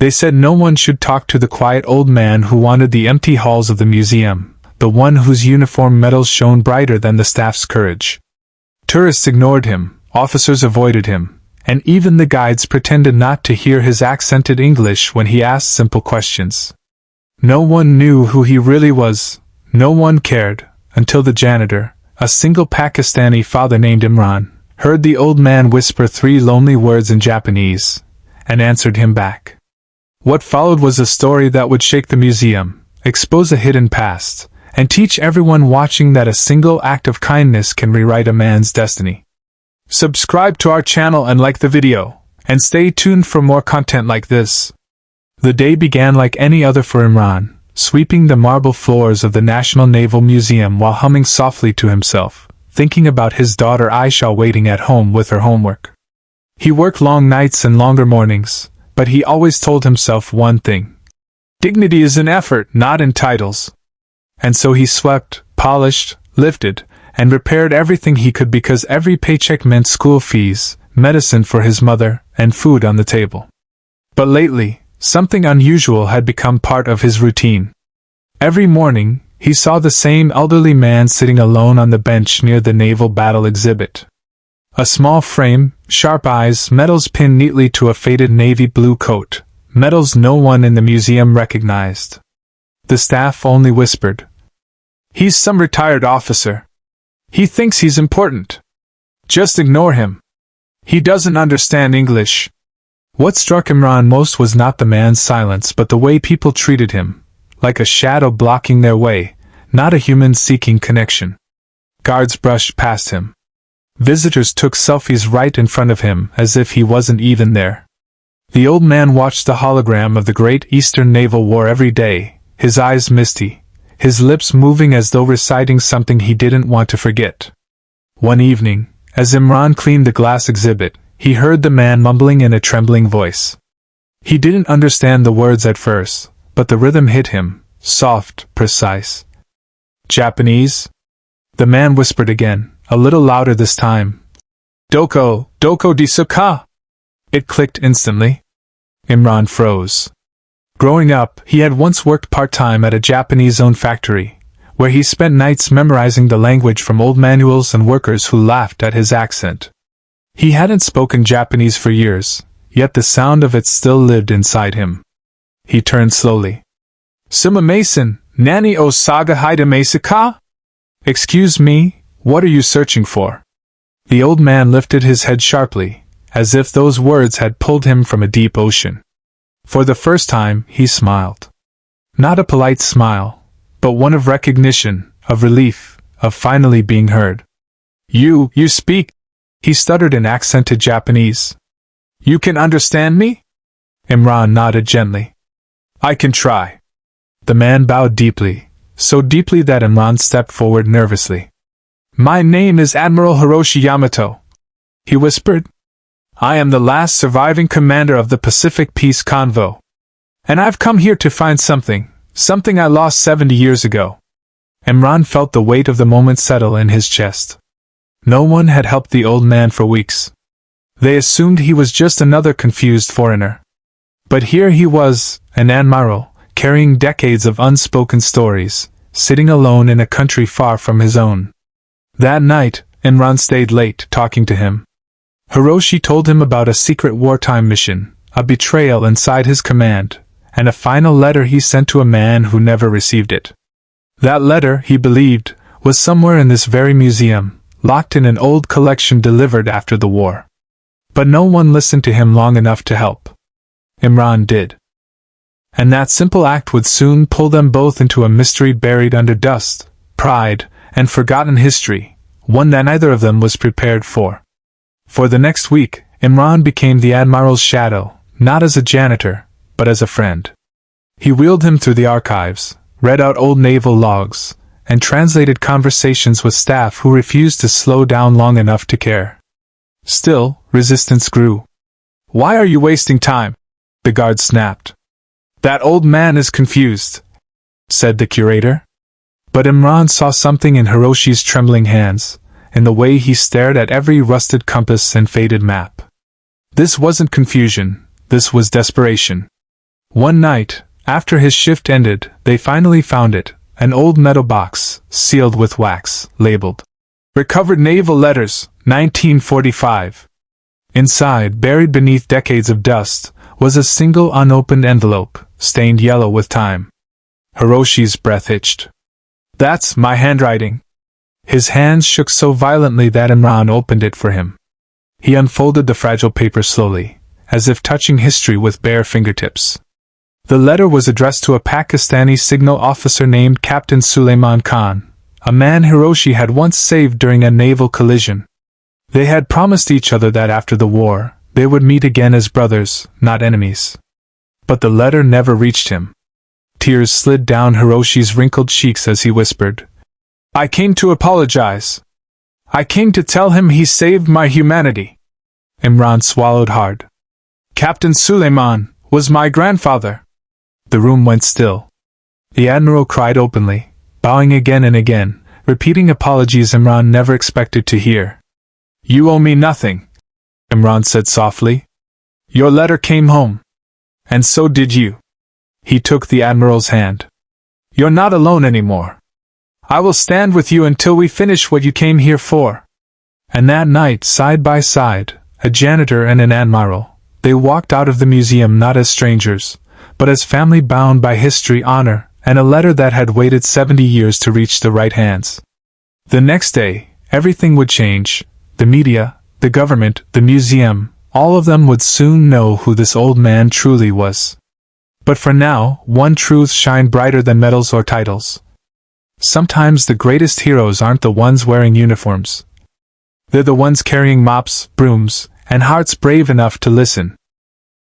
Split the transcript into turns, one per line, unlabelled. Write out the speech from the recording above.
They said no one should talk to the quiet old man who wanted the empty halls of the museum, the one whose uniform medals shone brighter than the staff's courage. Tourists ignored him, officers avoided him, and even the guides pretended not to hear his accented English when he asked simple questions. No one knew who he really was, no one cared, until the janitor, a single Pakistani father named Imran, heard the old man whisper 3 lonely words in Japanese, and answered him back. What followed was a story that would shake the museum, expose a hidden past, and teach everyone watching that a single act of kindness can rewrite a man's destiny. Subscribe to our channel and like the video, and stay tuned for more content like this. The day began like any other for Imran, sweeping the marble floors of the National Naval Museum while humming softly to himself, thinking about his daughter Aisha waiting at home with her homework. He worked long nights and longer mornings, but he always told himself one thing. Dignity is in effort, not in titles. And so he swept, polished, lifted, and repaired everything he could because every paycheck meant school fees, medicine for his mother, and food on the table. But lately, something unusual had become part of his routine. Every morning, he saw the same elderly man sitting alone on the bench near the naval battle exhibit. A small frame, sharp eyes, medals pinned neatly to a faded navy blue coat, medals no one in the museum recognized. The staff only whispered, "He's some retired officer. He thinks he's important. Just ignore him. He doesn't understand English." What struck Imran most was not the man's silence but the way people treated him, like a shadow blocking their way, not a human seeking connection. Guards brushed past him. Visitors took selfies right in front of him as if he wasn't even there. The old man watched the hologram of the Great Eastern Naval War every day, his eyes misty, his lips moving as though reciting something he didn't want to forget. One evening, as Imran cleaned the glass exhibit, he heard the man mumbling in a trembling voice. He didn't understand the words at first, but the rhythm hit him, soft, precise. "Japanese?" The man whispered again, a little louder this time. "Doko desu ka?" It clicked instantly. Imran froze. Growing up, he had once worked part-time at a Japanese-owned factory, where he spent nights memorizing the language from old manuals and workers who laughed at his accent. He hadn't spoken Japanese for years, yet the sound of it still lived inside him. He turned slowly. "Sumimasen, nani o saga hidemasu ka?" "Excuse me, what are you searching for?" The old man lifted his head sharply, as if those words had pulled him from a deep ocean. For the first time, he smiled. Not a polite smile, but one of recognition, of relief, of finally being heard. You speak," he stuttered in accented Japanese. "You can understand me?" Imran nodded gently. "I can try." The man bowed deeply, so deeply that Imran stepped forward nervously. "My name is Admiral Hiroshi Yamato," he whispered. "I am the last surviving commander of the Pacific Peace Convoy. And I've come here to find something I lost 70 years ago." Imran felt the weight of the moment settle in his chest. No one had helped the old man for weeks. They assumed he was just another confused foreigner. But here he was, an admiral, carrying decades of unspoken stories, sitting alone in a country far from his own. That night, Imran stayed late, talking to him. Hiroshi told him about a secret wartime mission, a betrayal inside his command, and a final letter he sent to a man who never received it. That letter, he believed, was somewhere in this very museum, locked in an old collection delivered after the war. But no one listened to him long enough to help. Imran did. And that simple act would soon pull them both into a mystery buried under dust, pride, and forgotten history, one that neither of them was prepared for. For the next week, Imran became the Admiral's shadow, not as a janitor, but as a friend. He wheeled him through the archives, read out old naval logs, and translated conversations with staff who refused to slow down long enough to care. Still, resistance grew. "Why are you wasting time?" the guard snapped. "That old man is confused," said the curator. But Imran saw something in Hiroshi's trembling hands, in the way he stared at every rusted compass and faded map. This wasn't confusion, this was desperation. One night, after his shift ended, they finally found it, an old metal box, sealed with wax, labeled Recovered Naval Letters, 1945. Inside, buried beneath decades of dust, was a single unopened envelope, stained yellow with time. Hiroshi's breath hitched. "That's my handwriting." His hands shook so violently that Imran opened it for him. He unfolded the fragile paper slowly, as if touching history with bare fingertips. The letter was addressed to a Pakistani signal officer named Captain Suleiman Khan, a man Hiroshi had once saved during a naval collision. They had promised each other that after the war, they would meet again as brothers, not enemies. But the letter never reached him. Tears slid down Hiroshi's wrinkled cheeks as he whispered, "I came to apologize. I came to tell him he saved my humanity." Imran swallowed hard. "Captain Suleiman was my grandfather." The room went still. The Admiral cried openly, bowing again and again, repeating apologies Imran never expected to hear. "You owe me nothing," Imran said softly. "Your letter came home. And so did you." He took the Admiral's hand. "You're not alone anymore. I will stand with you until we finish what you came here for." And that night, side by side, a janitor and an admiral, they walked out of the museum not as strangers, but as family bound by history, honor, and a letter that had waited 70 years to reach the right hands. The next day, everything would change. The media, the government, the museum, all of them would soon know who this old man truly was. But for now, one truth shined brighter than medals or titles. Sometimes the greatest heroes aren't the ones wearing uniforms. They're the ones carrying mops, brooms, and hearts brave enough to listen.